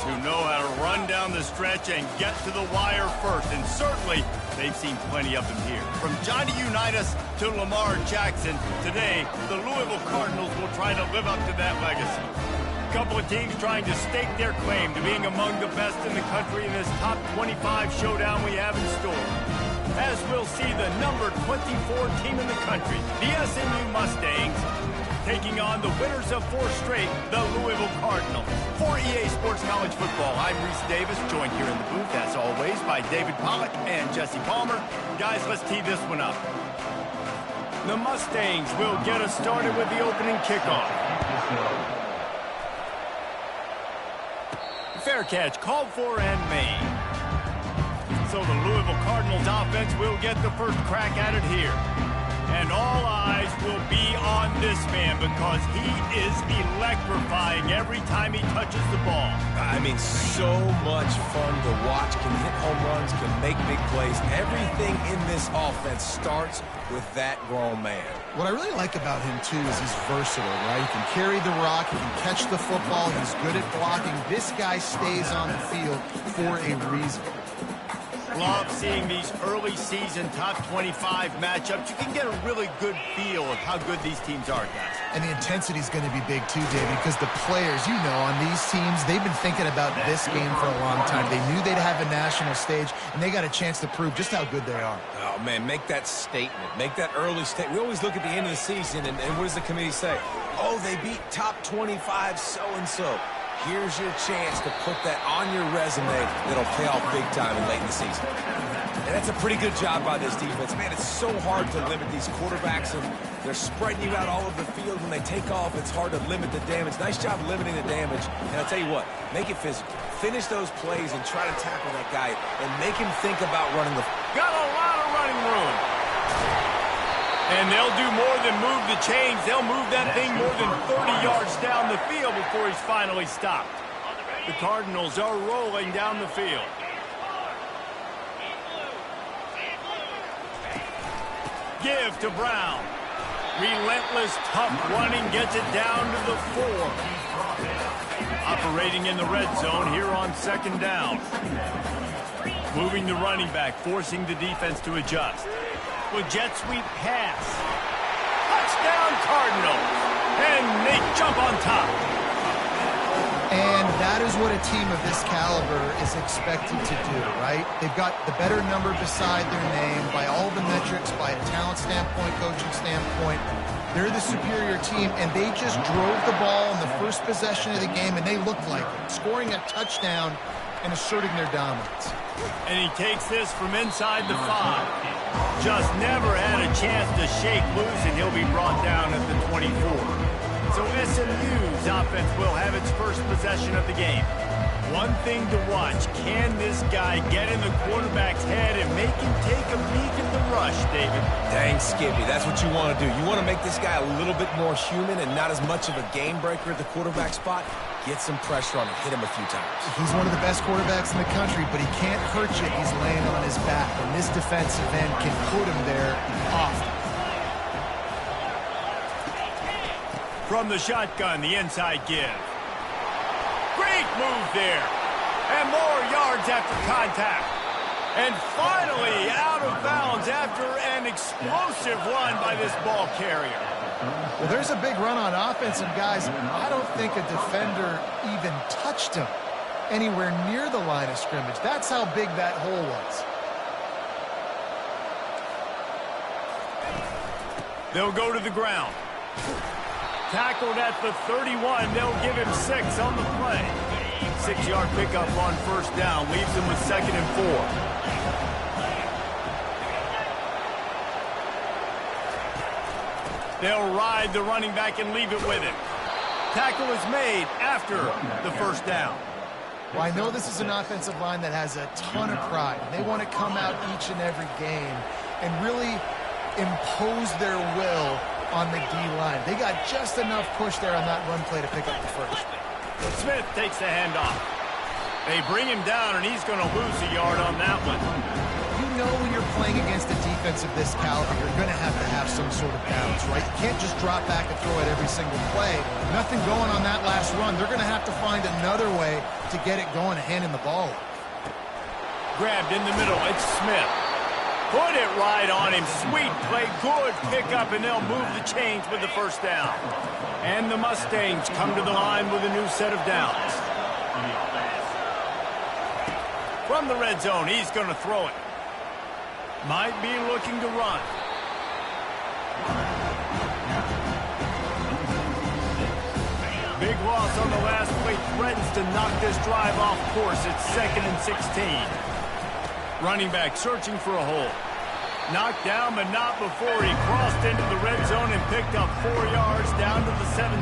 who know how to run down the stretch and get to the wire first, and certainly they've seen plenty of them here. From Johnny Unitas to Lamar Jackson, today the Louisville Cardinals will try to live up to that legacy. A couple of teams trying to stake their claim to being among the best in the country in this top 25 showdown we have in store. As we'll see the number 24 team in the country, the SMU Mustangs, taking on the winners of 4 straight, the Louisville Cardinals. For EA Sports College Football, I'm Reese Davis, joined here in the booth, as always, by David Pollack and Jesse Palmer. Guys, let's tee this one up. The Mustangs will get us started with the opening kickoff. Fair catch, called for and made. So the Louisville Cardinals offense will get the first crack at it here. And all eyes will be on this man because he is electrifying every time he touches the ball. I mean, so much fun to watch. Can hit home runs, can make big plays. Everything in this offense starts with that grown man. What I really like about him, too, is he's versatile, right? He can carry the rock, he can catch the football, he's good at blocking. This guy stays on the field for a reason. Love seeing these early season top 25 matchups. You can get a really good feel of how good these teams are, guys. And the intensity is going to be big too, David, because the players, you know, on these teams, they've been thinking about this game for a long time. They knew they'd have a national stage, and they got a chance to prove just how good they are. Oh, man, make that statement. Make that early statement. We always look at the end of the season, and what does the committee say? Oh, they beat top 25 so-and-so. Here's your chance to put that on your resume that'll pay off big time and late in the season. And that's a pretty good job by this defense. Man, it's so hard to limit these quarterbacks, and they're spreading you out all over the field. When they take off, it's hard to limit the damage. Nice job limiting the damage. And I'll tell you what, make it physical. Finish those plays and try to tackle that guy and make him think about running the... Got a lot of running room. And they'll do more than move the chains. They'll move that thing more than 30 yards down the field before he's finally stopped. The Cardinals are rolling down the field. Give to Brown. Relentless, tough running gets it down to the 4. Operating in the red zone here on 2nd down. Moving the running back, forcing the defense to adjust. With jet sweep pass. Touchdown Cardinals. And they jump on top. And that is what a team of this caliber is expected to do, right? They've got the better number beside their name by all the metrics, by a talent standpoint, coaching standpoint. They're the superior team, and they just drove the ball in the first possession of the game, and they looked like it, scoring a touchdown and asserting their dominance. And he takes this from inside the 5. Just never had a chance to shake loose, and he'll be brought down at the 24. So SMU's offense will have its first possession of the game. One thing to watch, can this guy get in the quarterback's head and make him take a peek at the rush, David? Dang, Skippy, that's what you want to do. You want to make this guy a little bit more human and not as much of a game breaker at the quarterback spot. Get some pressure on him, hit him a few times. He's one of the best quarterbacks in the country, but he can't hurt you if he's laying on his back, and this defensive end can put him there often. From the shotgun, the inside give. Great move there. And more yards after contact. And finally out of bounds after an explosive run by this ball carrier. Well, there's a big run on offense, and guys, I don't think a defender even touched him anywhere near the line of scrimmage. That's how big that hole was. They'll go to the ground. Tackled at the 31. They'll give him 6 on the play. 6-yard pickup on 1st down. Leaves him with 2nd and 4. They'll ride the running back and leave it with him. Tackle is made after the 1st down. Well, I know this is an offensive line that has a ton of pride. They want to come out each and every game and really impose their will on the D-line. They got just enough push there on that run play to pick up the 1st. Smith takes the handoff. They bring him down, and he's going to lose a yard on that one. You know when you're playing against a defense of this caliber, you're going to have some sort of balance, right? You can't just drop back and throw it every single play. Nothing going on that last run. They're going to have to find another way to get it going and handing the ball off. Grabbed in the middle. It's Smith. Put it right on him. Sweet play. Good pickup, and they'll move the chains with the first down. And the Mustangs come to the line with a new set of downs. From the red zone, he's going to throw it. Might be looking to run. Big loss on the last play. Threatens to knock this drive off course. It's 2nd and 16. Running back searching for a hole. Knocked down, but not before he crossed into the red zone and picked up 4 yards down to the 17.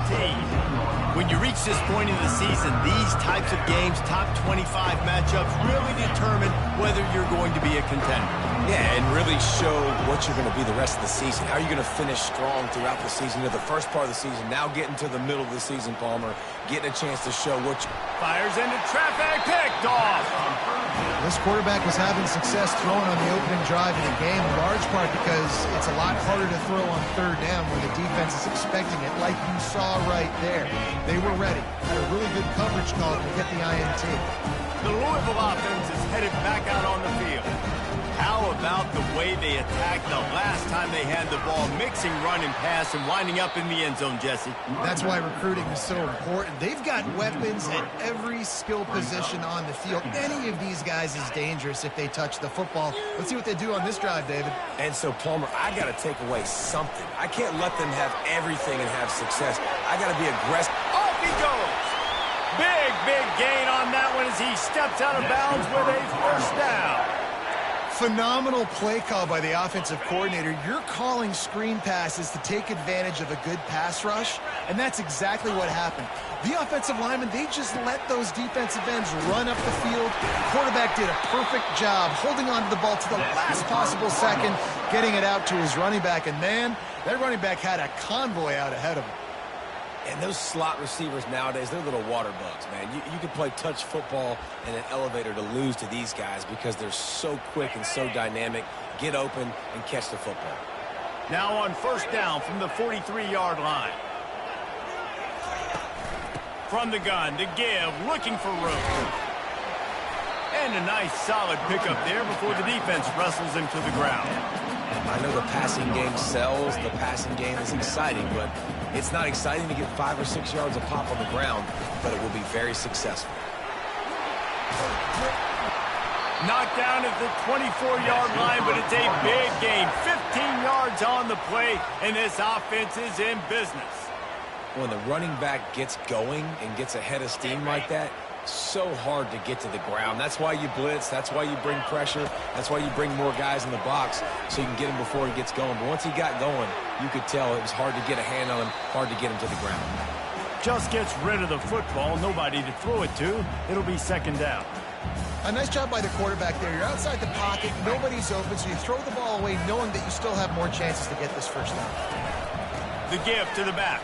When you reach this point in the season, these types of games, top 25 matchups, really determine whether you're going to be a contender. Yeah, and really show what you're going to be the rest of the season. How are you going to finish strong throughout the season? To the first part of the season, now getting to the middle of the season, Palmer, getting a chance to show what you... Fires into traffic, picked off. This quarterback was having success throwing on the opening drive in the game, in large part because it's a lot harder to throw on 3rd down when the defense is expecting it, like you saw right there. They were ready. Had a really good coverage call to get the INT. The Louisville offense is headed back out on the field. How about the way they attacked the last time they had the ball, mixing run and pass and winding up in the end zone, Jesse? That's why recruiting is so important. They've got weapons at every skill position on the field. Any of these guys is dangerous if they touch the football. Let's see what they do on this drive, David. And so, Palmer, I got to take away something. I can't let them have everything and have success. I got to be aggressive. Off he goes. Big gain on that one as he steps out of bounds with a first down. Phenomenal play call by the offensive coordinator. You're calling screen passes to take advantage of a good pass rush, and that's exactly what happened. The offensive linemen, they just let those defensive ends run up the field. The quarterback did a perfect job holding on to the ball to the last possible second, getting it out to his running back, and man, that running back had a convoy out ahead of him. And those slot receivers nowadays, they're little water bugs, man. You can play touch football in an elevator to lose to these guys because they're so quick and so dynamic. Get open and catch the football. Now on first down from the 43-yard line. From the gun, to give, looking for room. And a nice solid pickup there before the defense wrestles him to the ground. I know the passing game sells, the passing game is exciting, but it's not exciting to get 5 or 6 yards a pop on the ground, but it will be very successful. Knocked down at the 24-yard line, but it's a big gain. 15 yards on the play, and this offense is in business. When the running back gets going and gets ahead of steam like that, so hard to get to the ground. That's why you blitz. That's why you bring pressure. That's why you bring more guys in the box so you can get him before he gets going. But once he got going, you could tell it was hard to get a hand on him, hard to get him to the ground. Just gets rid of the football. Nobody to throw it to. It'll be 2nd down. A nice job by the quarterback there. You're outside the pocket. Nobody's open, so you throw the ball away knowing that you still have more chances to get this first down. The give to the back.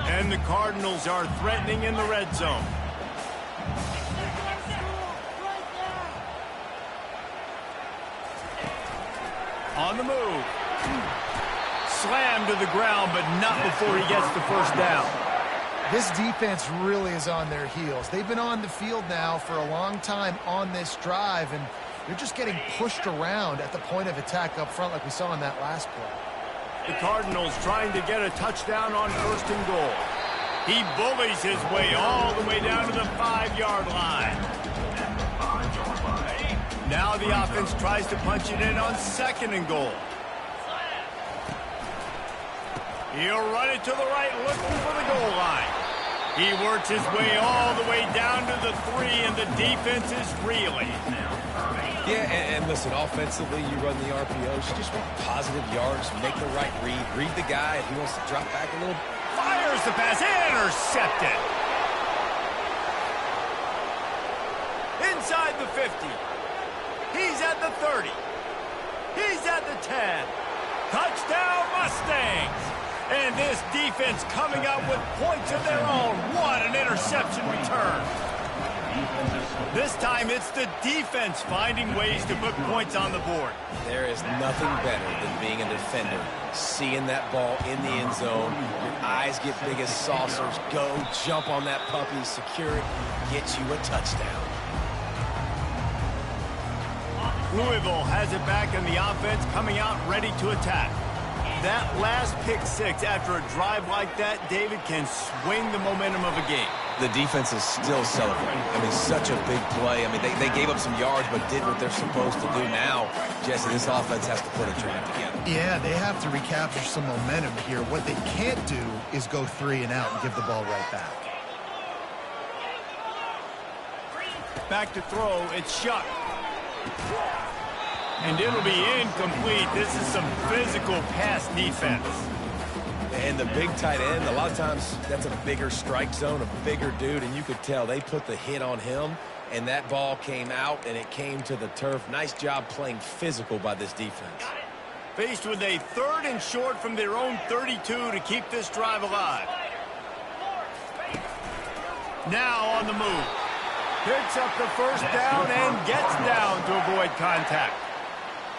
And the Cardinals are threatening in the red zone. On the move. Slammed to the ground, but not before he gets the first down. This defense really is on their heels. They've been on the field now for a long time on this drive, and they're just getting pushed around at the point of attack up front like we saw in that last play. The Cardinals trying to get a touchdown on 1st and goal. He bullies his way all the way down to the 5-yard line. Now the offense tries to punch it in on 2nd and goal. He'll run it to the right, looking for the goal line. He works his way all the way down to the 3, and the defense is reeling. Yeah, and listen, offensively, you run the RPOs. You just want positive yards, make the right read the guy if he wants to drop back a little. Fires the pass, intercepted. Inside the 50. He's at the 30. He's at the 10. Touchdown, Mustangs! And this defense coming up with points of their own. What an interception return. This time it's the defense finding ways to put points on the board. There is nothing better than being a defender. Seeing that ball in the end zone, your eyes get big as saucers. Go, jump on that puppy, secure it, get you a touchdown. Louisville has it back in the offense, coming out ready to attack. That last pick six after a drive like that, David, can swing the momentum of a game. The defense is still celebrating. I mean, such a big play. I mean, they gave up some yards but did what they're supposed to do. Now, Jesse, this offense has to put a drive together. Yeah, they have to recapture some momentum here. What they can't do is go 3 and out and give the ball right back. Back to throw, it's Shuck. And it'll be incomplete. This is some physical pass defense. And the big tight end, a lot of times that's a bigger strike zone, a bigger dude, and you could tell they put the hit on him, and that ball came out, and it came to the turf. Nice job playing physical by this defense. Faced with a 3rd and short from their own 32 to keep this drive alive. Now on the move. Picks up the first down and gets down to avoid contact.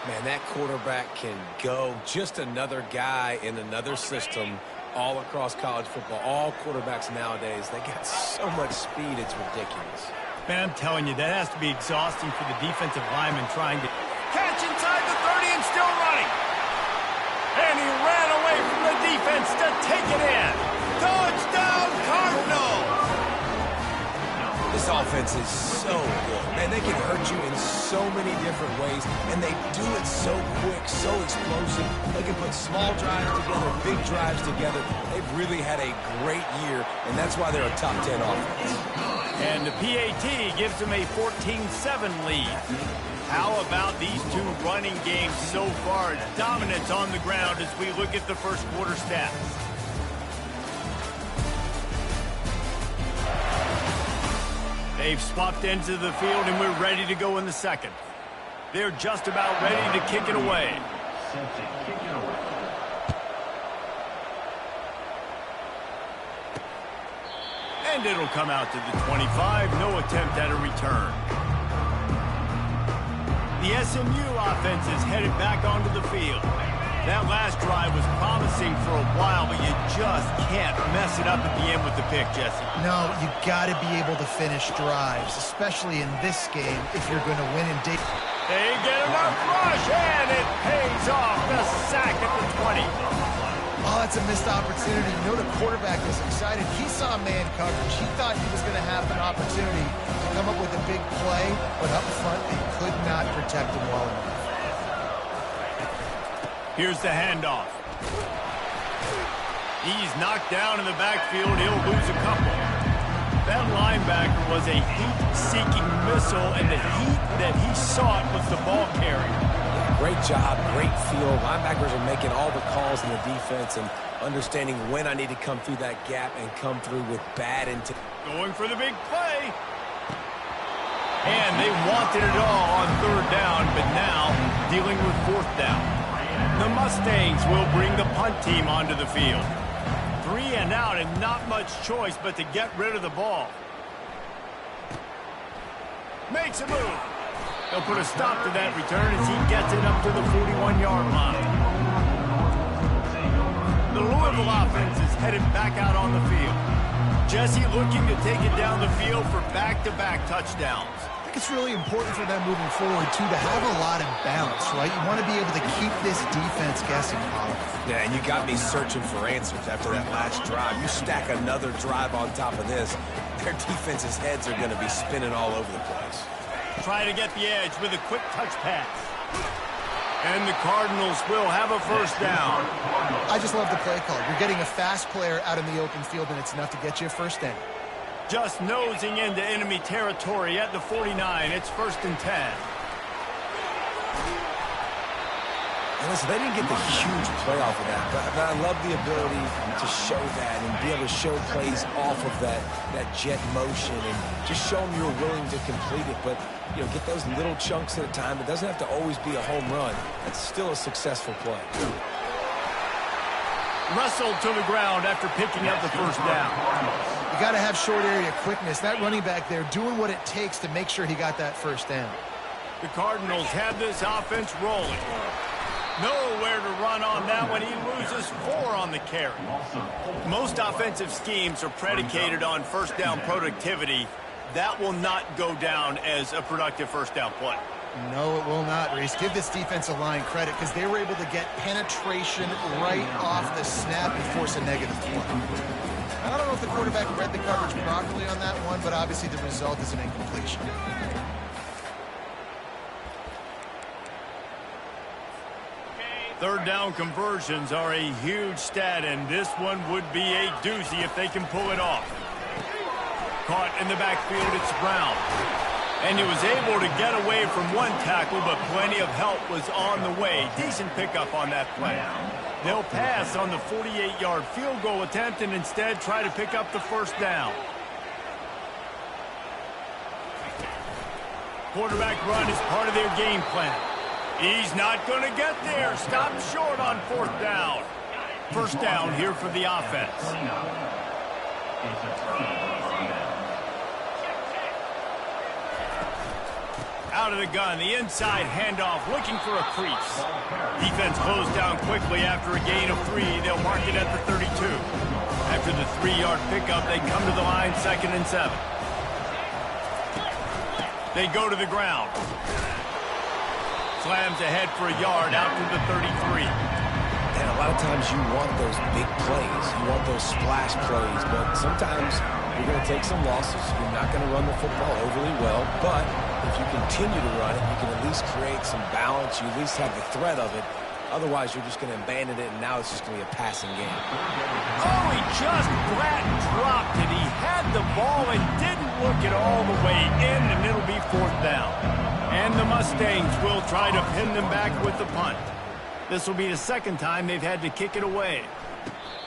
Man, that quarterback can go. Just another guy in another system all across college football. All quarterbacks nowadays, they got so much speed, it's ridiculous. Man, I'm telling you, that has to be exhausting for the defensive lineman trying to catch inside the 30 and still running. And he ran away from the defense to take it in. Touchdown, Cardinals! This offense is so good. Man, they can hurt you in so many different ways, and they do it so quick, so explosive. They can put small drives together, big drives together. They've really had a great year, and that's why they're a top 10 offense. And the PAT gives them a 14-7 lead. How about these two running games so far? Dominance on the ground as we look at the first quarter stats. They've swapped ends of the field, and we're ready to go in the second. They're just about ready to kick it away. And it'll come out to the 25. No attempt at a return. The SMU offense is headed back onto the field. That last drive was promising for a while, but you just can't mess it up at the end with the pick, Jesse. No, you got to be able to finish drives, especially in this game if you're going to win in day. They get enough rush, and it pays off. The sack at the 20. Oh, that's a missed opportunity. You know the quarterback was excited. He saw man coverage. He thought he was going to have an opportunity to come up with a big play, but up front they could not protect him well enough. Here's the handoff. He's knocked down in the backfield. He'll lose a couple. That linebacker was a heat-seeking missile, and the heat that he sought was the ball carrier. Great job, great feel. Linebackers are making all the calls in the defense and understanding when I need to come through that gap and come through with bad intent. Going for the big play. And they wanted it all on 3rd down, but now dealing with 4th down. The Mustangs will bring the punt team onto the field. 3 and out and not much choice but to get rid of the ball. Makes a move. They'll put a stop to that return as he gets it up to the 41-yard line. The Louisville offense is headed back out on the field. Jesse looking to take it down the field for back-to-back touchdowns. I think it's really important for them moving forward, too, to have a lot of balance, right? You want to be able to keep this defense guessing, Colin. Yeah, and you got me searching for answers after that last drive. You stack another drive on top of this, their defense's heads are going to be spinning all over the place. Try to get the edge with a quick touch pass. And the Cardinals will have a first down. I just love the play call. You're getting a fast player out in the open field, and it's enough to get you a first down. Just nosing into enemy territory at the 49. It's 1st and 10. And listen, they didn't get the huge play off of that, but I love the ability to show that and be able to show plays off of that jet motion and just show them you're willing to complete it. But, you know, get those little chunks at a time. It doesn't have to always be a home run. That's still a successful play. Wrestled to the ground after picking up the first down. You got to have short area quickness. That running back there doing what it takes to make sure he got that first down. The Cardinals have this offense rolling. Nowhere to run on that one. He loses 4 on the carry. Most offensive schemes are predicated on first down productivity. That will not go down as a productive first down play. No, it will not, Reese. Give this defensive line credit because they were able to get penetration right off the snap and force a negative play. I don't know if the quarterback read the coverage properly on that one, but obviously the result is an incompletion. Third down conversions are a huge stat, and this one would be a doozy if they can pull it off. Caught in the backfield, it's Brown. And he was able to get away from one tackle, but plenty of help was on the way. Decent pickup on that play. They'll pass on the 48-yard field goal attempt and instead try to pick up the first down. Quarterback run is part of their game plan. He's not going to get there. Stop short on 4th down. First down here for the offense. Out of the gun, the inside handoff, looking for a crease. Defense closed down quickly after a gain of 3. They'll mark it at the 32. After the 3-yard pickup, they come to the line, 2nd and 7. They go to the ground. Slams ahead for a yard out to the 33. And a lot of times you want those big plays. You want those splash plays, but sometimes you're going to take some losses. You're not going to run the football overly well, but if you continue to run it, you can at least create some balance. You at least have the threat of it. Otherwise, you're just going to abandon it, and now it's just going to be a passing game. Oh, he just flat dropped it. He had the ball and didn't look it all the way in, and it'll be 4th down. And the Mustangs will try to pin them back with the punt. This will be the 2nd time they've had to kick it away.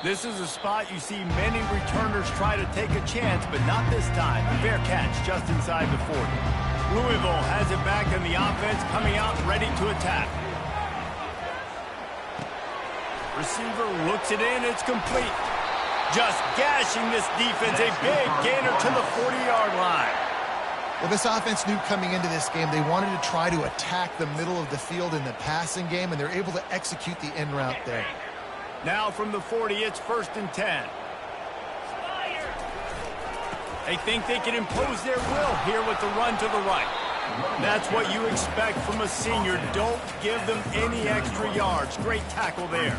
This is a spot you see many returners try to take a chance, but not this time. A fair catch just inside the 40. Louisville has it back in the offense, coming out ready to attack. Receiver looks it in, it's complete. Just gashing this defense, a big gainer to the 40-yard line. Well, this offense knew coming into this game they wanted to try to attack the middle of the field in the passing game, and they're able to execute the in route there. Now from the 40, it's 1st and 10. They think they can impose their will here with the run to the right. That's what you expect from a senior. Don't give them any extra yards. Great tackle there.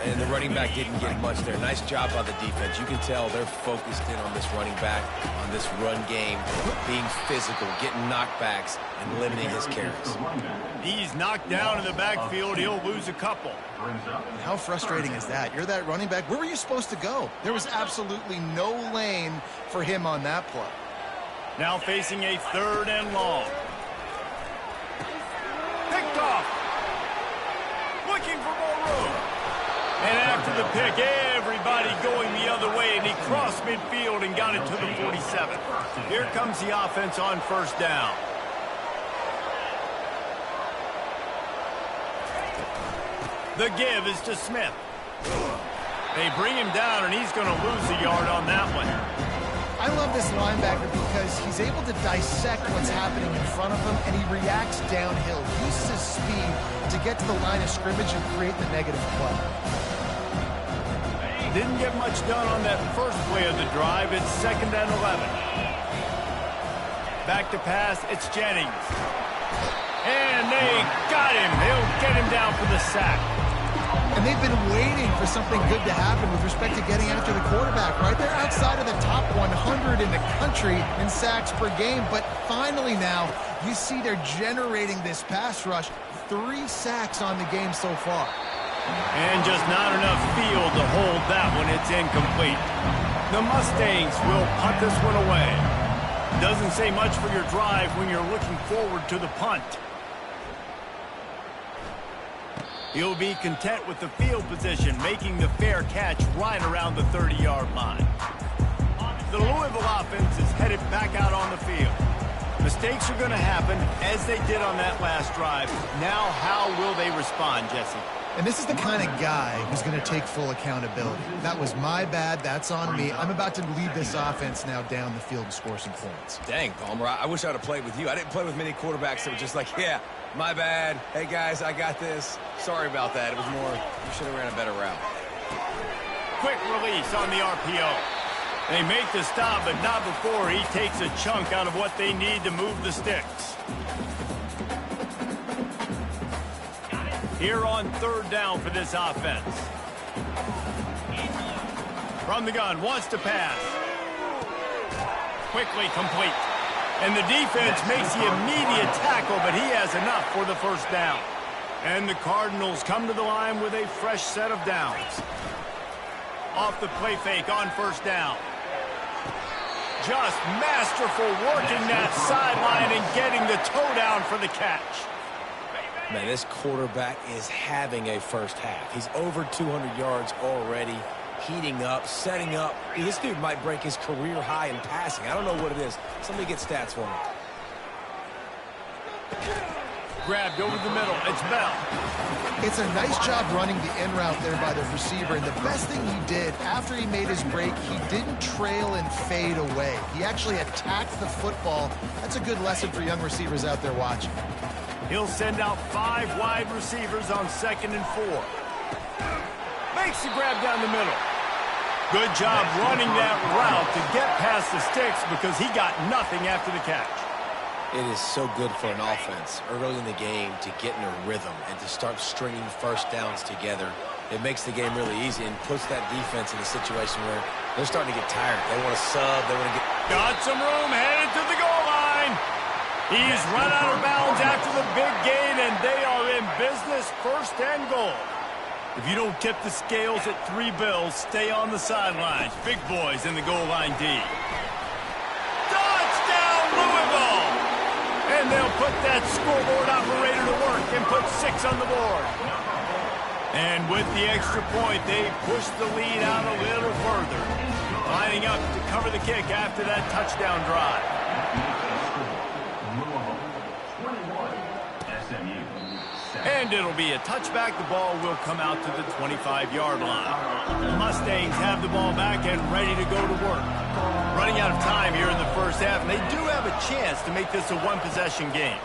And the running back didn't get much there. Nice job by the defense. You can tell they're focused in on this running back, on this run game, being physical, getting knockbacks, and limiting his carries. He's knocked down in the backfield. He'll lose a couple. How frustrating is that? You're that running back. Where were you supposed to go? There was absolutely no lane for him on that play. Now facing a 3rd and long. Picked off. Looking for more room. And after the pick, everybody going the other way, and he crossed midfield and got it to the 47. Here comes the offense on 1st down. The give is to Smith. They bring him down, and he's going to lose a yard on that one. I love this linebacker because he's able to dissect what's happening in front of him, and he reacts downhill. He uses his speed to get to the line of scrimmage and create the negative play. Didn't get much done on that first play of the drive. It's 2nd and 11. Back to pass, it's Jennings. And they got him. They'll get him down for the sack. And they've been waiting for something good to happen with respect to getting after the quarterback, right? They're outside of the top 100 in the country in sacks per game, but finally now you see they're generating this pass rush. 3 sacks on the game so far. And just not enough field to hold that one. It's incomplete. The Mustangs will punt this one away. Doesn't say much for your drive when you're looking forward to the punt. He'll be content with the field position, making the fair catch right around the 30-yard line. The Louisville offense is headed back out on the field. Mistakes are going to happen, as they did on that last drive. Now, how will they respond, Jesse? And this is the kind of guy who's going to take full accountability. That was my bad. That's on me. I'm about to lead this offense now down the field and score some points. Dang, Palmer, I wish I'd have played with you. I didn't play with many quarterbacks that were just like, yeah, my bad. Hey, guys, I got this. Sorry about that. It was more, you should have ran a better route. Quick release on the RPO. They make the stop, but not before he takes a chunk out of what they need to move the sticks. Here on third down for this offense. From the gun, wants to pass. Quickly complete. And the defense makes the immediate tackle, but he has enough for the first down. And the Cardinals come to the line with a fresh set of downs. Off the play fake on first down. Just masterful working that sideline and getting the toe down for the catch. Man, this quarterback is having a first half. He's over 200 yards already, heating up, setting up. This dude might break his career high in passing. I don't know what it is. Somebody get stats for me. Grabbed over the middle. It's Bell. It's a nice job running the in route there by the receiver, and the best thing he did after he made his break, he didn't trail and fade away. He actually attacked the football. That's a good lesson for young receivers out there watching. He'll send out 5 wide receivers on 2nd and 4. Makes the grab down the middle. Good job running that route to get past the sticks because he got nothing after the catch. It is so good for an offense early in the game to get in a rhythm and to start stringing first downs together. It makes the game really easy and puts that defense in a situation where they're starting to get tired. They want to sub. They want to get... Got some room, headed to the goal line. He's run out of bounds after the big gain, and they are in business, 1st and goal. If you don't tip the scales at 3 bills, stay on the sidelines. Big boys in the goal line D. Touchdown, Louisville! And they'll put that scoreboard operator to work and put 6 on the board. And with the extra point, they push the lead out a little further. Lining up to cover the kick after that touchdown drive. And it'll be a touchback. The ball will come out to the 25-yard line. The Mustangs have the ball back and ready to go to work. Running out of time here in the first half, and they do have a chance to make this a one-possession game.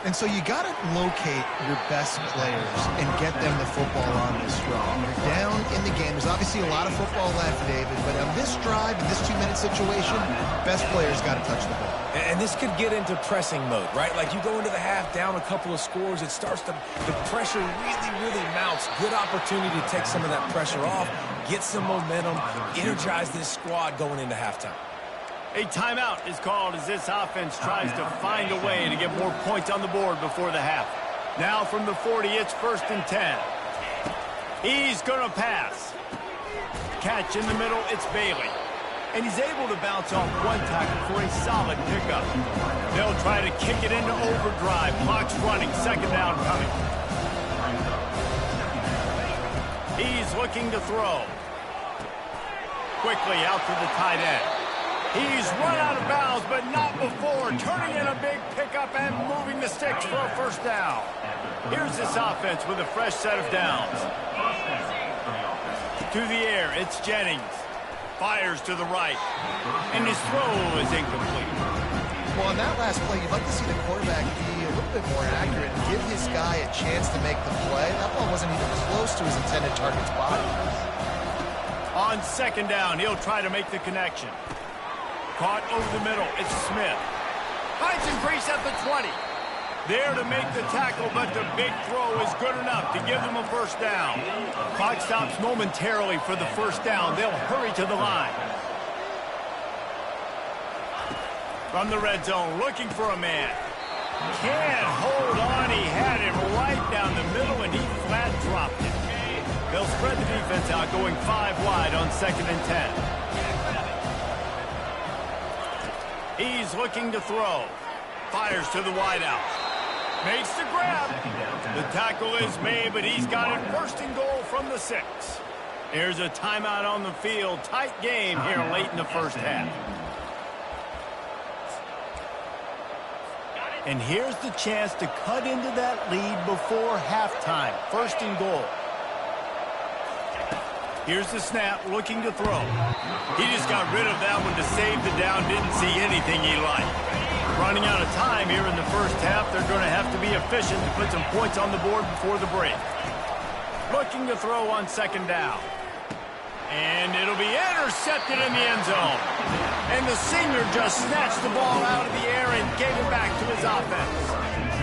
And so you got to locate your best players and get them the football on this run. You're down in the game. There's obviously a lot of football left, David, but on this drive, in this 2-minute situation, best players got to touch the ball. And this could get into pressing mode, right? Like you go into the half down a couple of scores, it starts to, the pressure really mounts. Good opportunity to take some of that pressure off, get some momentum, energize this squad going into halftime. A timeout is called as this offense tries to find a way to get more points on the board before the half. Now from the 40, it's 1st and 10. He's going to pass. Catch in the middle, it's Bailey. And he's able to bounce off one tackle for a solid pickup. They'll try to kick it into overdrive. Clock's running, 2nd down coming. He's looking to throw. Quickly out to the tight end. He's run out of bounds, but not before. Turning in a big pickup and moving the sticks for a 1st down. Here's this offense with a fresh set of downs. To the air, it's Jennings. Fires to the right. And his throw is incomplete. Well, on that last play, you'd like to see the quarterback be a little bit more accurate and give his guy a chance to make the play. That ball wasn't even close to his intended target's body. On 2nd down, he'll try to make the connection. Caught over the middle. It's Smith. Finds and crease at the 20. There to make the tackle, but the big throw is good enough to give them a 1st down. Clock stops momentarily for the 1st down. They'll hurry to the line. From the red zone, looking for a man. Can't hold on. He had him right down the middle, and he flat dropped it. They'll spread the defense out, going 5 wide on 2nd and 10. He's looking to throw. Fires to the wideout. Makes the grab. The tackle is made, but he's got it first and goal from the 6. There's a timeout on the field. Tight game here late in the first half. And here's the chance to cut into that lead before halftime. First and goal. Here's the snap, looking to throw. He just got rid of that one to save the down. Didn't see anything he liked. Running out of time here in the first half. They're going to have to be efficient to put some points on the board before the break. Looking to throw on second down. And it'll be intercepted in the end zone. And the senior just snatched the ball out of the air and gave it back to his offense.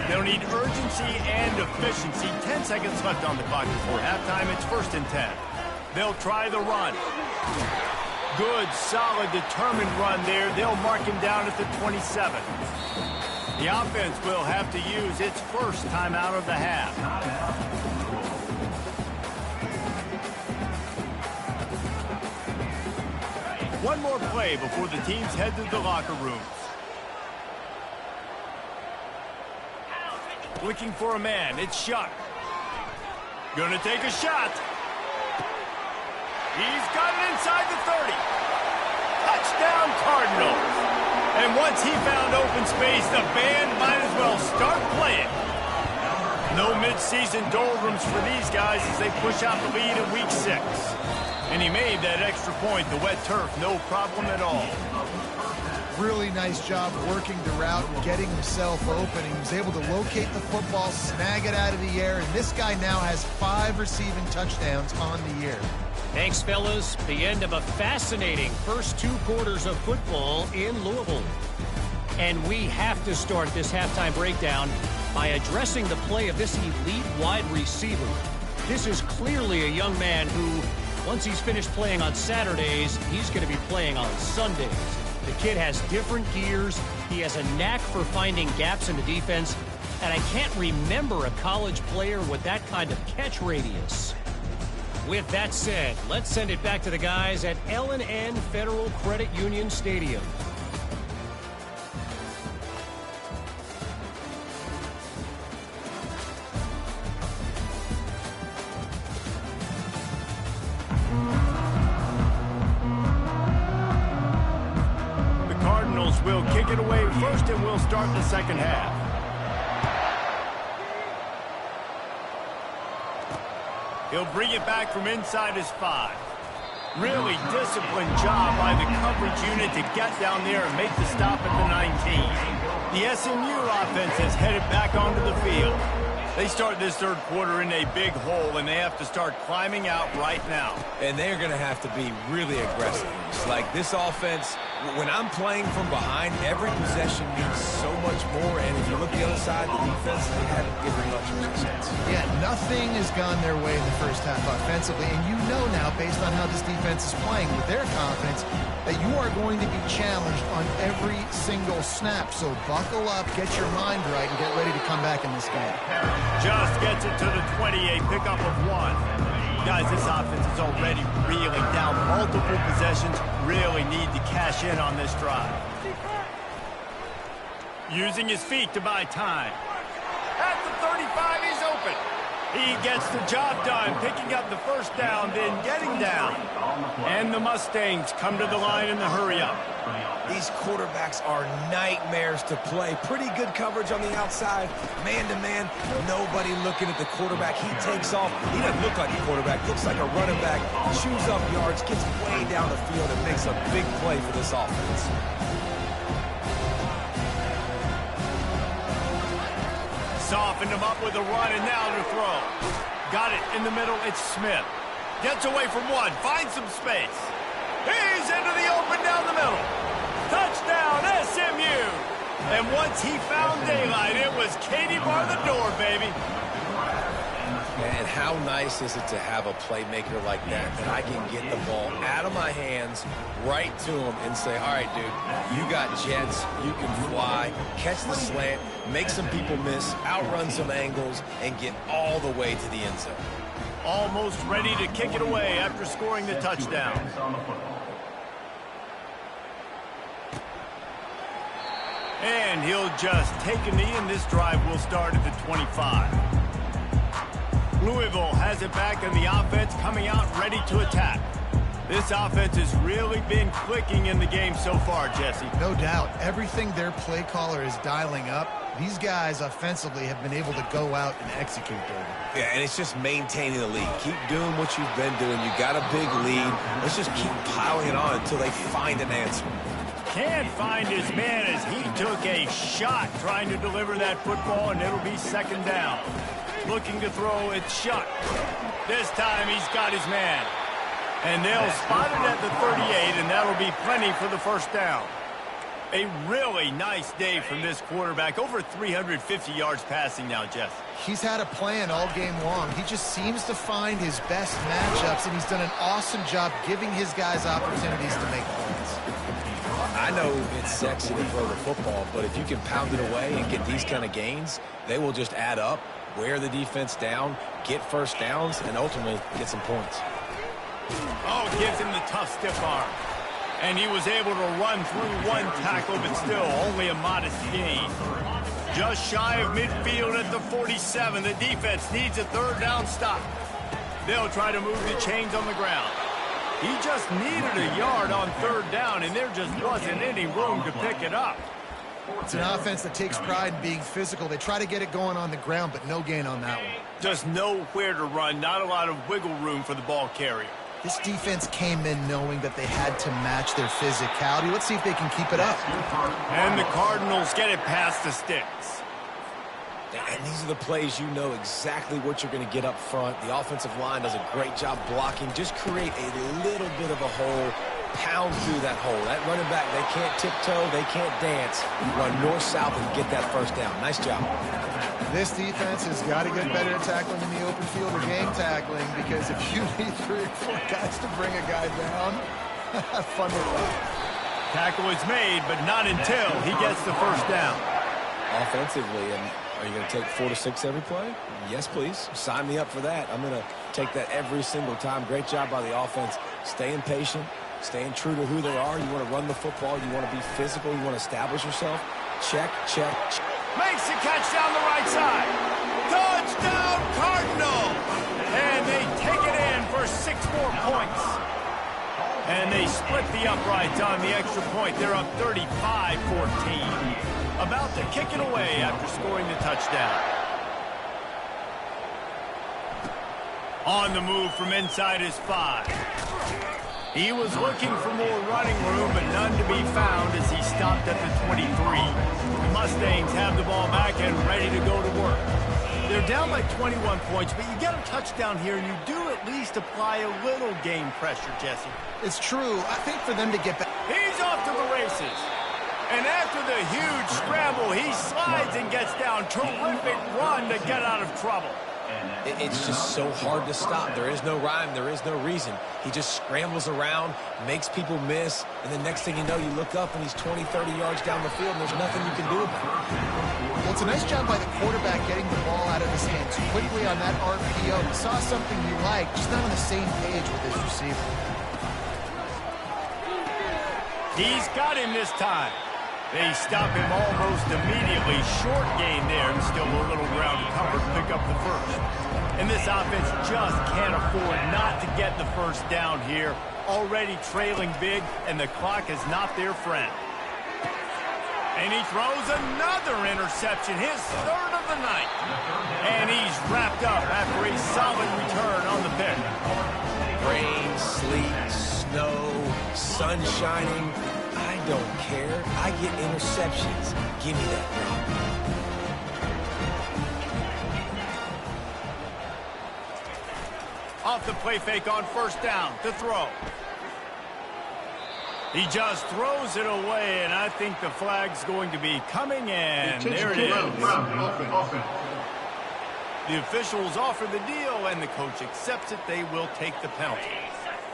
They'll need urgency and efficiency. 10 seconds left on the clock before halftime. It's 1st and 10. They'll try the run. Good, solid, determined run there. They'll mark him down at the 27. The offense will have to use its first timeout of the half. One more play before the teams head to the locker rooms. Looking for a man. It's Shuck. Gonna take a shot. He's got it inside the 30. Touchdown, Cardinals. And once he found open space, the band might as well start playing. No midseason doldrums for these guys as they push out the lead in week 6. And he made that extra point, the wet turf, no problem at all. Really nice job working the route and getting himself open. He was able to locate the football, snag it out of the air, and this guy now has 5 receiving touchdowns on the year. Thanks, fellas. The end of a fascinating first 2 quarters of football in Louisville. And we have to start this halftime breakdown by addressing the play of this elite wide receiver. This is clearly a young man who, once he's finished playing on Saturdays, he's going to be playing on Sundays. The kid has different gears. He has a knack for finding gaps in the defense. And I can't remember a college player with that kind of catch radius. With that said, let's send it back to the guys at L&N Federal Credit Union Stadium. The Cardinals will kick it away first, and we'll start the second half. He'll bring it back from inside his 5. Really disciplined job by the coverage unit to get down there and make the stop at the 19. The SMU offense is headed back onto the field. They start this third quarter in a big hole, and they have to start climbing out right now. And they're going to have to be really aggressive. It's like this offense, when I'm playing from behind, every possession means so much more. And if you look the other side, the defense, they haven't given much of a chance. Yeah, nothing has gone their way in the first half offensively. And you know now, based on how this defense is playing with their confidence, that you are going to be challenged on every single snap. So buckle up, get your mind right, and get ready to come back in this game. Just gets it to the 28, pickup of 1. Guys, this offense is already reeling down. Multiple possessions, really need to cash in on this drive. Using his feet to buy time. At the 35, he's open. He gets the job done, picking up the first down, then getting down. And the Mustangs come to the line in the hurry-up. These quarterbacks are nightmares to play. Pretty good coverage on the outside. Man-to-man, nobody looking at the quarterback. He takes off. He doesn't look like a quarterback. Looks like a running back. Chews up yards, gets way down the field, and makes a big play for this offense. Softened him up with a run, and now to throw. Got it in the middle. It's Smith. Gets away from 1. Finds some space. He's into the open down the middle. Touchdown, SMU. And once he found daylight, it was Katie bar the door, baby. And how nice is it to have a playmaker like that I can get the ball out of my hands right to him and say, all right, dude, you got jets, you can fly, catch the slant, make some people miss, outrun some angles, and get all the way to the end zone. Almost ready to kick it away after scoring the touchdown. And he'll just take a knee, and this drive will start at the 25. Louisville has it back, and the offense coming out ready to attack. This offense has really been clicking in the game so far, Jesse. No doubt. Everything their play caller is dialing up, these guys offensively have been able to go out and execute, David. Yeah, and it's just maintaining the lead. Keep doing what you've been doing. You got a big lead. Let's just keep piling it on until they find an answer. Can't find his man as he took a shot trying to deliver that football, and it'll be second down. Looking to throw, it's shut. This time he's got his man. And they'll spot it at the 38, and that'll be plenty for the first down. A really nice day from this quarterback. Over 350 yards passing now, Jeff. He's had a plan all game long. He just seems to find his best matchups, and he's done an awesome job giving his guys opportunities to make points. I know it's sexy to throw the football, but if you can pound it away and get these kind of gains, they will just add up, wear the defense down, get first downs, and ultimately get some points. Oh, gives him the tough stiff arm. And he was able to run through one tackle, but still only a modest gain. Just shy of midfield at the 47. The defense needs a third down stop. They'll try to move the chains on the ground. He just needed a yard on third down, and there just wasn't any room to pick it up. It's an offense that takes pride in being physical. They try to get it going on the ground, but no gain on that one. Just nowhere to run, not a lot of wiggle room for the ball carrier. This defense came in knowing that they had to match their physicality. Let's see if they can keep it up. And the Cardinals get it past the sticks. And these are the plays you know exactly what you're going to get up front. The offensive line does a great job blocking. Just create a little bit of a hole. Pound through that hole. That running back, they can't tiptoe, they can't dance. Run north-south and get that first down. Nice job. This defense has got to get better at tackling in the open field or game tackling, because if you need 3 or 4 guys to bring a guy down, have fun with that. Tackle is made, but not until he gets the first down. Offensively, and are you going to take 4 to 6 every play? Yes, please. Sign me up for that. I'm going to take that every single time. Great job by the offense. Staying patient, staying true to who they are. You want to run the football. You want to be physical. You want to establish yourself. Check, check, check. Makes the catch down the right side. Touchdown, Cardinals! And they take it in for 6 more points. And they split the uprights on the extra point. They're up 35-14. About to kick it away after scoring the touchdown. On the move from inside his 5. He was looking for more running room, but none to be found as he stopped at the 23. The Mustangs have the ball back and ready to go to work. They're down by 21 points, but you get a touchdown here, and you do at least apply a little game pressure, Jesse. It's true. I think for them to get back. He's off to the races. And after the huge scramble, he slides and gets down. Terrific run to get out of trouble. It's just so hard to stop. There is no rhyme. There is no reason. He just scrambles around, makes people miss, and the next thing you know, you look up and he's 20, 30 yards down the field, and there's nothing you can do about it. Well, it's a nice job by the quarterback getting the ball out of his hands quickly on that RPO. He saw something he liked, just not on the same page with his receiver. He's got him this time. They stop him almost immediately. Short gain there, and still a little ground to cover to pick up the first. And this offense just can't afford not to get the first down here. Already trailing big, and the clock is not their friend. And he throws another interception, his 3rd of the night. And he's wrapped up after a solid return on the pick. Rain, sleet, snow, sun shining. I don't care. I get interceptions. Give me that rock. Off the play fake on first down to throw. He just throws it away, and I think the flag's going to be coming in. There it is. The officials offer the deal, and the coach accepts it. They will take the penalty.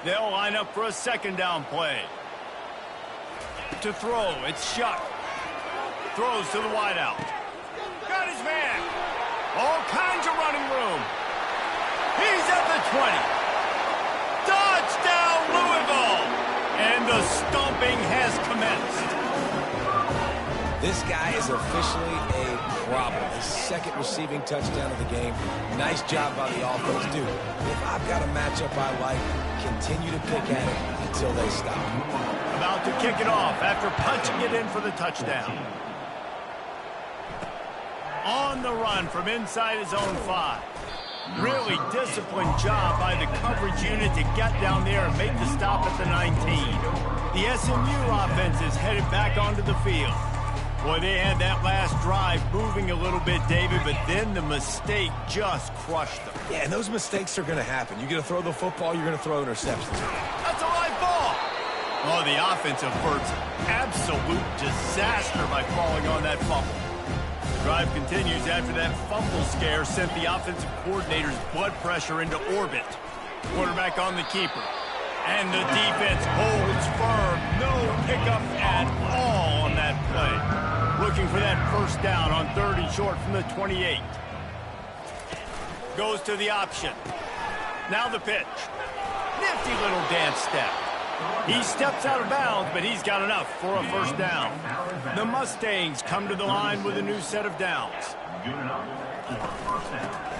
They'll line up for a second down play. To throw, it's shut. Throws to the wideout. Got his man. All kinds of running room. He's at the 20. Touchdown, Louisville! And the stomping has commenced. This guy is officially a problem. His second receiving touchdown of the game. Nice job by the offense. Dude, if I've got a matchup I like, continue to pick at it until they stop. About to kick it off after punching it in for the touchdown. On the run from inside his own 5. Really disciplined job by the coverage unit to get down there and make the stop at the 19. The SMU offense is headed back onto the field. Boy, they had that last drive moving a little bit, David, but then the mistake just crushed them. Yeah, and those mistakes are going to happen. You're going to throw the football, you're going to throw interceptions. That's a live ball. Oh, the offensive averts absolute disaster by falling on that fumble. The drive continues after that fumble scare sent the offensive coordinator's blood pressure into orbit. Quarterback on the keeper. And the defense holds firm. No pickup at all on that play. Looking for that first down on 3rd and short from the 28. Goes to the option. Now the pitch. Nifty little dance step. He steps out of bounds, but he's got enough for a first down. The Mustangs come to the line with a new set of downs.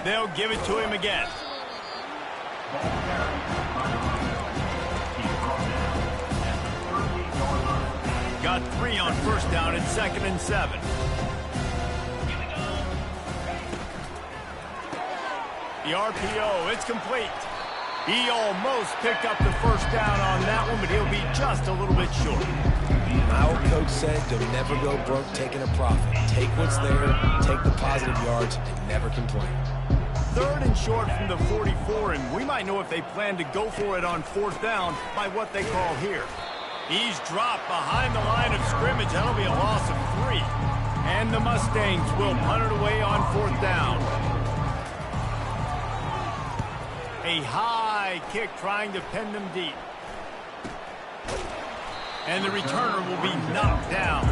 They'll give it to him again. Got 3 on first down at 2nd and 7. The RPO, it's complete. He almost picked up the first down on that one, but he'll be just a little bit short. My old coach said, you'll never go broke taking a profit. Take what's there, take the positive yards, and never complain. 3rd and short from the 44, and we might know if they plan to go for it on 4th down by what they call here. He's dropped behind the line of scrimmage. That'll be a loss of 3. And the Mustangs will punt it away on 4th down. A high kick trying to pin them deep. And the returner will be knocked down.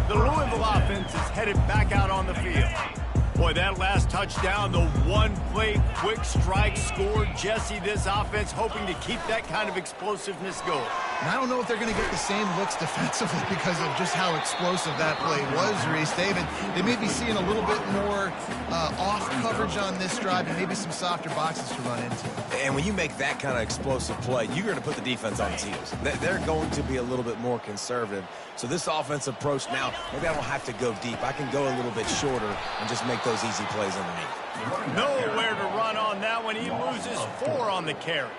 The Louisville offense is headed back out on the field. Boy, that last touchdown, the one-play quick strike score. Jesse, this offense hoping to keep that kind of explosiveness going. And I don't know if they're going to get the same looks defensively because of just how explosive that play was, Reese. They may be seeing a little bit more off coverage on this drive and maybe some softer boxes to run into. And when you make that kind of explosive play, you're going to put the defense on its heels. They're going to be a little bit more conservative. So this offensive approach now, maybe I don't have to go deep. I can go a little bit shorter and just make those easy plays underneath. Nowhere to run on that one. He loses 4 on the carry.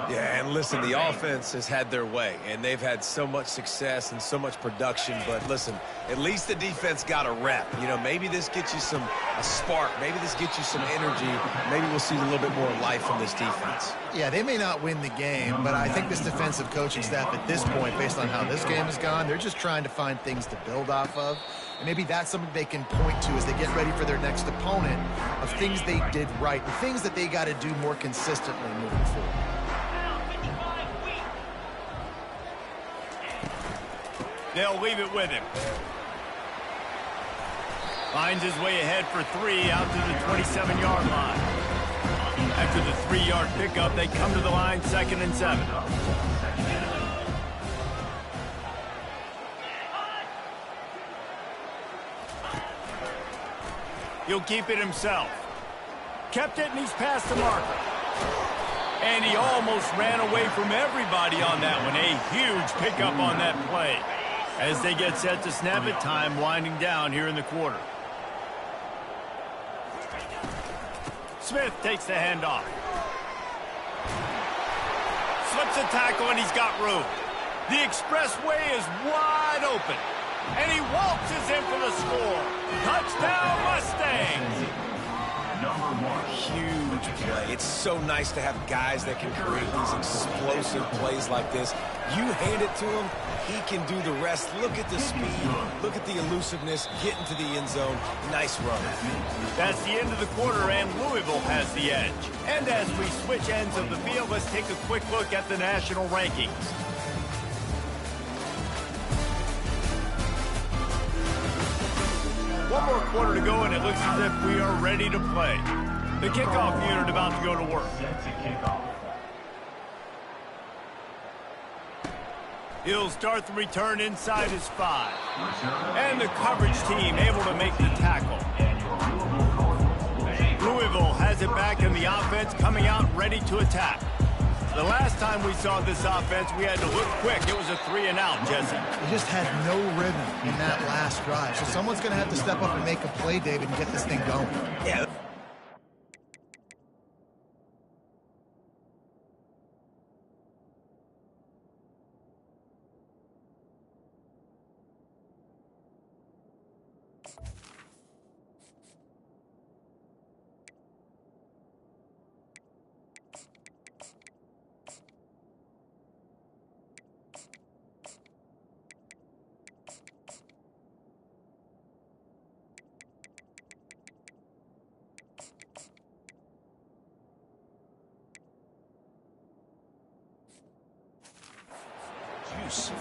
Yeah, and listen, the offense has had their way, and they've had so much success and so much production. But listen, at least the defense got a rep. You know, maybe this gets you a spark. Maybe this gets you some energy. Maybe we'll see a little bit more life from this defense. Yeah, they may not win the game, but I think this defensive coaching staff at this point, based on how this game has gone, they're just trying to find things to build off of. And maybe that's something they can point to as they get ready for their next opponent of things they did right and things that they got to do more consistently moving forward. They'll leave it with him. Finds his way ahead for 3 out to the 27-yard line. After the 3-yard pickup, they come to the line 2nd and 7. He'll keep it himself. Kept it, and he's past the marker. And he almost ran away from everybody on that one. A huge pickup on that play. As they get set to snap it, time winding down here in the quarter. Smith takes the handoff. Slips a tackle, and he's got room. The expressway is wide open. And he waltzes in for the score. Touchdown, Mustangs! Huge play. It's so nice to have guys that can create these explosive plays like this. You hand it to him, he can do the rest. Look at the speed. Look at the elusiveness. Get into the end zone. Nice run. That's the end of the quarter, and Louisville has the edge. And as we switch ends of the field, let's take a quick look at the national rankings. One more quarter to go, and it looks as if we are ready to play. The kickoff unit about to go to work. He'll start the return inside his 5. And the coverage team able to make the tackle. Louisville has it back in the offense, coming out ready to attack. The last time we saw this offense, we had to look quick. It was a 3-and-out, Jesse. He just had no rhythm in that last drive. So someone's going to have to step up and make a play, David, and get this thing going. Yeah.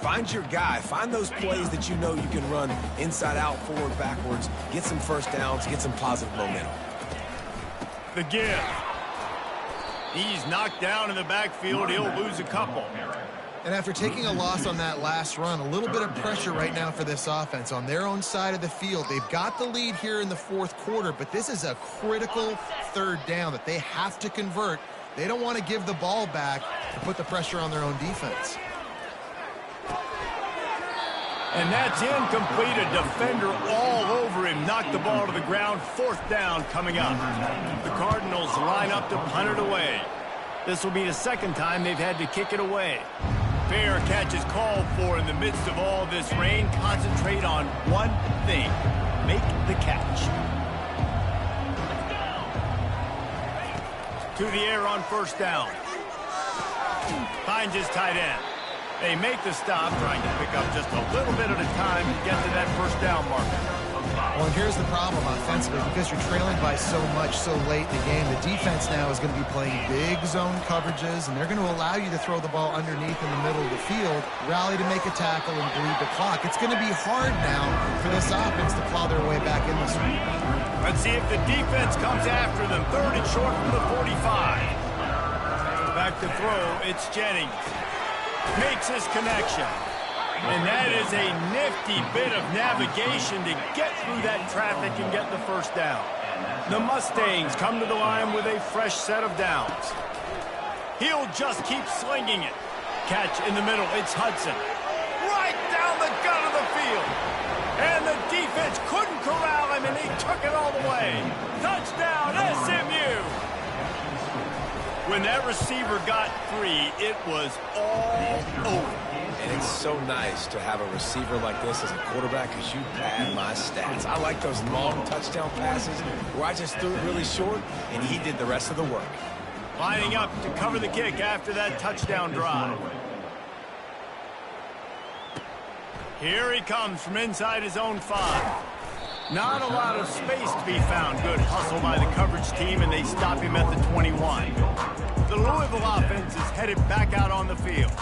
Find your guy. Find those plays that you know you can run inside out, forward, backwards. Get some first downs. Get some positive momentum. The give. He's knocked down in the backfield. He'll lose a couple. And after taking a loss on that last run, a little bit of pressure right now for this offense on their own side of the field. They've got the lead here in the fourth quarter, but this is a critical third down that they have to convert. They don't want to give the ball back to put the pressure on their own defense. And that's incomplete. A defender all over him. Knocked the ball to the ground. Fourth down coming up. The Cardinals line up to punt it away. This will be the second time they've had to kick it away. Fair catch is called for in the midst of all this rain. Concentrate on one thing. Make the catch. To the air on first down. Finds his tight end. They make the stop, trying to pick up just a little bit at a time to get to that first down marker. Well, and here's the problem offensively. Because you're trailing by so much so late in the game, the defense now is going to be playing big zone coverages, and they're going to allow you to throw the ball underneath in the middle of the field, rally to make a tackle, and bleed the clock. It's going to be hard now for this offense to claw their way back in this one. Let's see if the defense comes after them. Third and short from the 45. Back to throw, it's Jennings. Makes his connection. And that is a nifty bit of navigation to get through that traffic and get the first down. The Mustangs come to the line with a fresh set of downs. He'll just keep slinging it. Catch in the middle, it's Hudson. Right down the gut of the field. And the defense couldn't corral him, and he took it all the way. Touchdown, SMU! When that receiver got free, it was all over. And it's so nice to have a receiver like this as a quarterback because you pad my stats. I like those long touchdown passes where I just threw it really short, and he did the rest of the work. Lining up to cover the kick after that touchdown drive. Here he comes from inside his own 5. Not a lot of space to be found. Good hustle by the coverage team, and they stop him at the 21. The Louisville offense is headed back out on the field.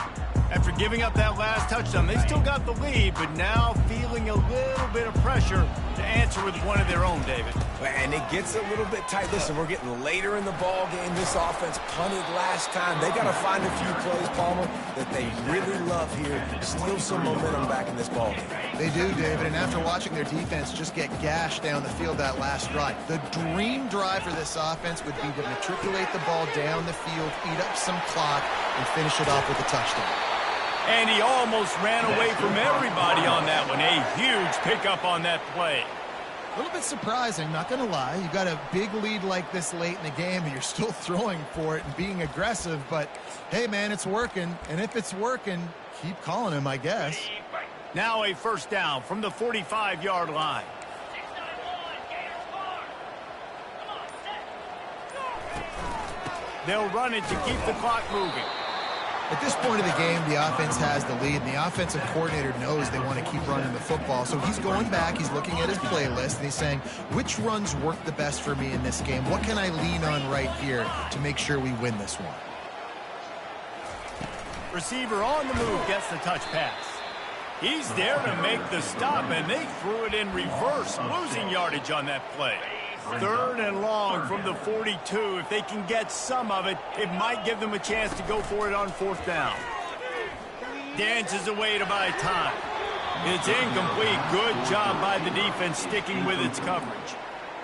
After giving up that last touchdown, they still got the lead, but now feeling a little bit of pressure to answer with one of their own, David. And it gets a little bit tight. Listen, we're getting later in the ball game. This offense punted last time. They got to find a few plays, Palmer, that they really love here. Steal some momentum back in this ball game. They do, David, and after watching their defense just get gashed down the field that last drive, the dream drive for this offense would be to matriculate the ball down the field, eat up some clock, and finish it off with a touchdown. And he almost ran away from everybody on that one. A huge pickup on that play. A little bit surprising, not going to lie. You got a big lead like this late in the game, and you're still throwing for it and being aggressive. But, hey, man, it's working. And if it's working, keep calling him, I guess. Now a first down from the 45-yard line. They'll run it to keep the clock moving. At this point of the game, the offense has the lead, and the offensive coordinator knows they want to keep running the football. So he's going back, he's looking at his playlist, and he's saying, which runs work the best for me in this game? What can I lean on right here to make sure we win this one? Receiver on the move gets the touch pass. He's there to make the stop, and they threw it in reverse, losing yardage on that play. Third and long from the 42. If they can get some of it, it might give them a chance to go for it on fourth down. dances away to buy time. It's incomplete. Good job by the defense sticking with its coverage.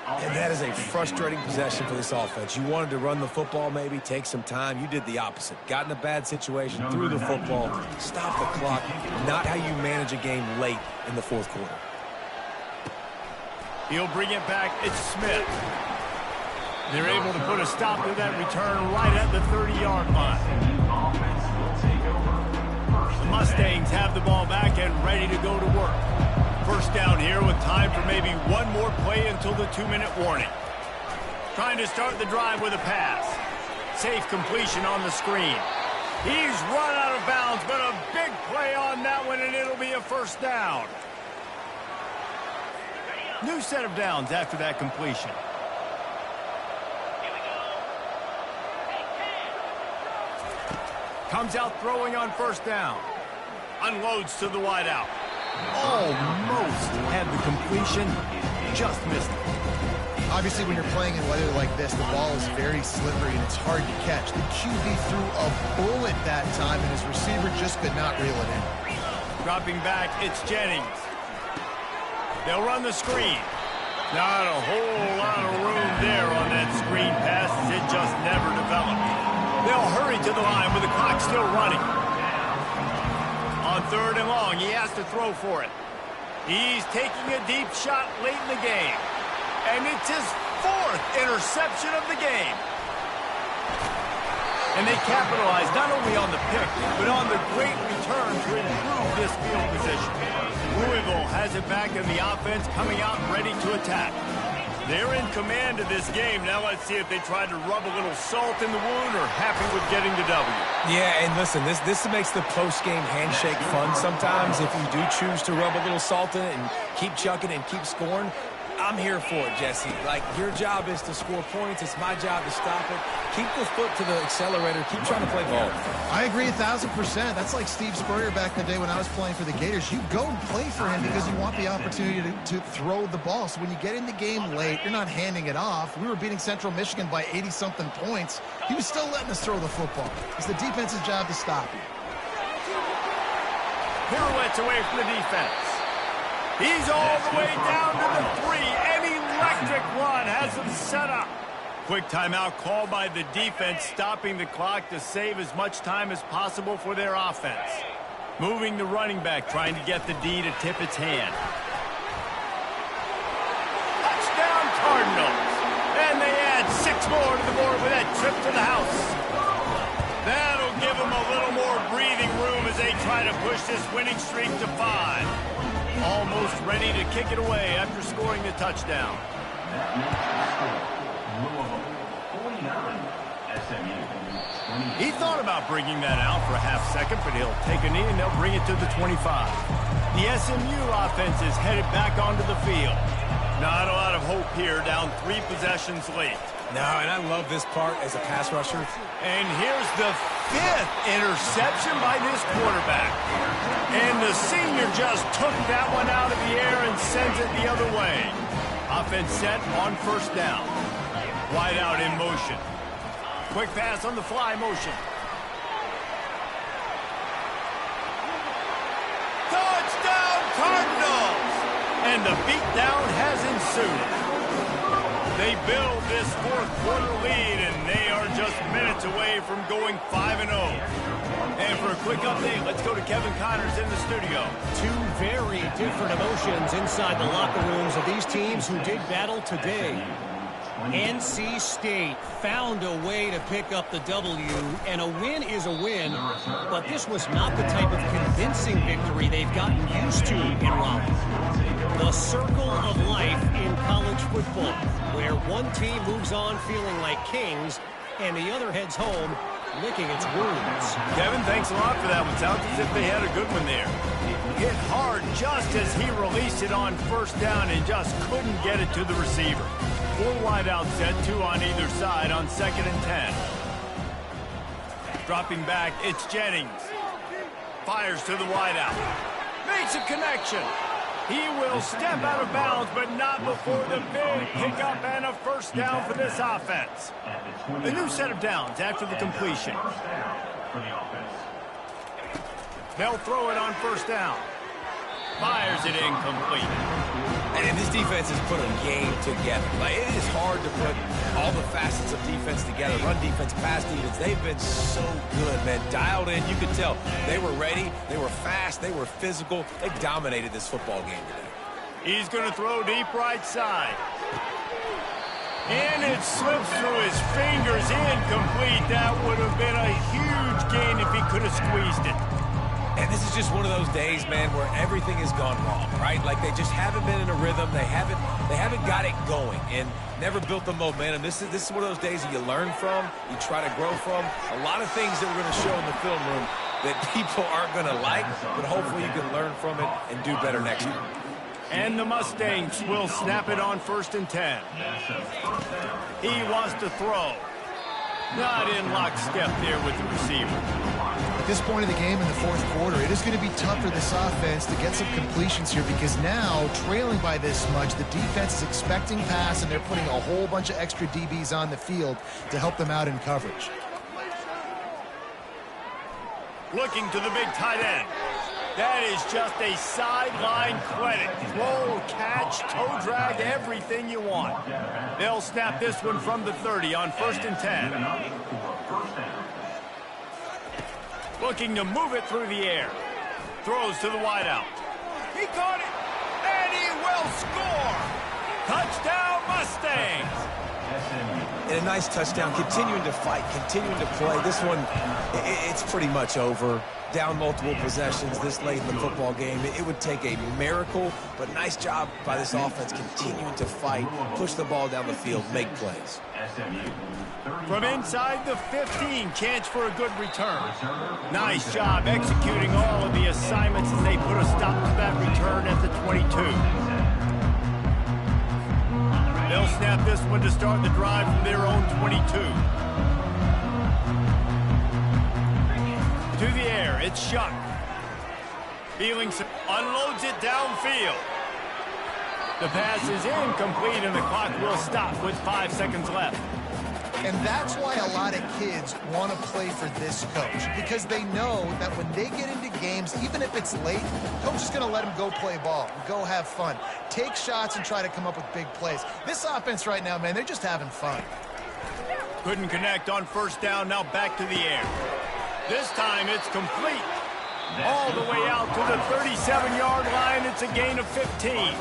And that is a frustrating possession for this offense. You wanted to run the football, maybe take some time. You did the opposite. Got in a bad situation, threw the football, stopped the clock. Not how you manage a game late in the fourth quarter. He'll bring it back. It's Smith. They're able to put a stop to that return right at the 30-yard line. The Mustangs have the ball back and ready to go to work. First down here with time for maybe one more play until the 2-minute warning. Trying to start the drive with a pass. Safe completion on the screen. He's run out of bounds, but a big play on that one, and it'll be a first down. New set of downs after that completion. Comes out throwing on first down. Unloads to the wideout. Almost had the completion. Just missed it. Obviously, when you're playing in weather like this, the ball is very slippery and it's hard to catch. The QB threw a bullet that time, and his receiver just could not reel it in. Dropping back, it's Jennings. They'll run the screen. Not a whole lot of room there on that screen pass, as it just never developed. They'll hurry to the line with the clock still running. On third and long, he has to throw for it. He's taking a deep shot late in the game. And it's his fourth interception of the game. And they capitalize not only on the pick, but on the great return to improve this field position. Louisville has it back, and the offense coming out ready to attack. They're in command of this game. Now let's see if they try to rub a little salt in the wound or happy with getting the W. Yeah, and listen, this makes the post-game handshake fun sometimes. If you do choose to rub a little salt in it and keep chucking and keep scoring, I'm here for it, Jesse. Like, your job is to score points. It's my job to stop it. Keep the foot to the accelerator. Keep trying to play ball. I agree 1,000%. That's like Steve Spurrier back in the day when I was playing for the Gators. You go and play for him because you want the opportunity to throw the ball. So when you get in the game late, you're not handing it off. We were beating Central Michigan by 80-something points. He was still letting us throw the football. It's the defense's job to stop you. Pirouettes away from the defense. He's all the way down to the 3. An electric run has him set up. Quick timeout called by the defense, stopping the clock to save as much time as possible for their offense. Moving the running back, trying to get the D to tip its hand. Touchdown Cardinals. And they add 6 more to the board with that trip to the house. That'll give them a little more breathing room as they try to push this winning streak to 5. Almost ready to kick it away after scoring the touchdown. He thought about bringing that out for a half second, but he'll take a knee and they'll bring it to the 25. The SMU offense is headed back onto the field. Not a lot of hope here, down 3 possessions late. No, and I love this part as a pass rusher. And here's the 5th interception by this quarterback. And the senior just took that one out of the air and sends it the other way. Offense set on first down. Wide out in motion. Quick pass on the fly motion. Touchdown Cardinals! And the beatdown has ensued. They build this fourth quarter lead, and they are just minutes away from going 5-0. And for a quick update, let's go to Kevin Connors in the studio. 2 very different emotions inside the locker rooms of these teams who did battle today. NC State found a way to pick up the W, and a win is a win, but this was not the type of convincing victory they've gotten used to in Raleigh. The circle of life in college football, where one team moves on feeling like kings, and the other heads home licking its wounds. Kevin, thanks a lot for that one. Sounds as if they had a good one there. Hit hard just as he released it on first down and just couldn't get it to the receiver. 4 wide out set, 2 on either side on 2nd and 10. Dropping back, it's Jennings. Fires to the wide out. Makes a connection. He will step out of bounds, but not before the big pickup and a first down for this offense. A new set of downs after the completion. They'll throw it on first down. Fires it incomplete. And this defense has put a game together. Like, it is hard to put all the facets of defense together. Run defense, pass defense. They've been so good, man. Dialed in. You could tell they were ready. They were fast. They were physical. They dominated this football game today. He's going to throw deep right side. And it slips through his fingers. Incomplete. That would have been a huge gain if he could have squeezed it. And this is just one of those days, man, where everything has gone wrong, right? Like, they just haven't been in a rhythm. They haven't got it going and never built the momentum. This is one of those days that you learn from, you try to grow from. A lot of things that we're going to show in the film room that people aren't going to like, but hopefully you can learn from it and do better next year. And the Mustangs will snap it on 1st and 10. He wants to throw. Not in lockstep there with the receiver. At this point of the game in the 4th quarter, it is going to be tough for this offense to get some completions here because now, trailing by this much, the defense is expecting pass, and they're putting a whole bunch of extra DBs on the field to help them out in coverage. Looking to the big tight end. That is just a sideline credit. Roll, catch, toe drag, everything you want. They'll snap this one from the 30 on 1st and 10. Looking to move it through the air. Throws to the wideout. He caught it, and he will score. Touchdown, Mustangs. And a nice touchdown, continuing to fight, continuing to play. This one, it's pretty much over. Down multiple possessions this late in the football game. It would take a miracle, but nice job by this offense continuing to fight, push the ball down the field, make plays. From inside the 15, chance for a good return. Nice job executing all of the assignments as they put a stop to that return at the 22. They'll snap this one to start the drive from their own 22. To the air, it's Shuck. Unloads it downfield. The pass is incomplete, and the clock will stop with 5 seconds left. And that's why a lot of kids want to play for this coach, because they know that when they get into games, even if it's late, coach is going to let them go play ball, go have fun, take shots and try to come up with big plays. This offense right now, man, they're just having fun. Couldn't connect on first down, now back to the air. This time it's complete. All the way out to the 37-yard line. It's a gain of 15.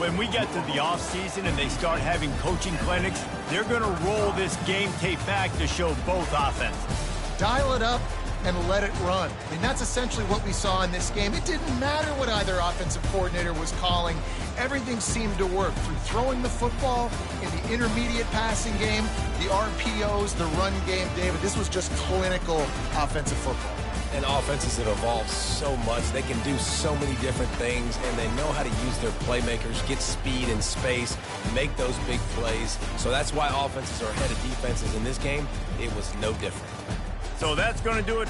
When we get to the offseason and they start having coaching clinics, they're going to roll this game tape back to show both offenses. Dial it up and let it run. I mean, that's essentially what we saw in this game. It didn't matter what either offensive coordinator was calling. Everything seemed to work through throwing the football, in the intermediate passing game, the RPOs, the run game. David, this was just clinical offensive football. And offenses have evolved so much. They can do so many different things, and they know how to use their playmakers, get speed and space, make those big plays. So that's why offenses are ahead of defenses in this game. It was no different. So that's going to do it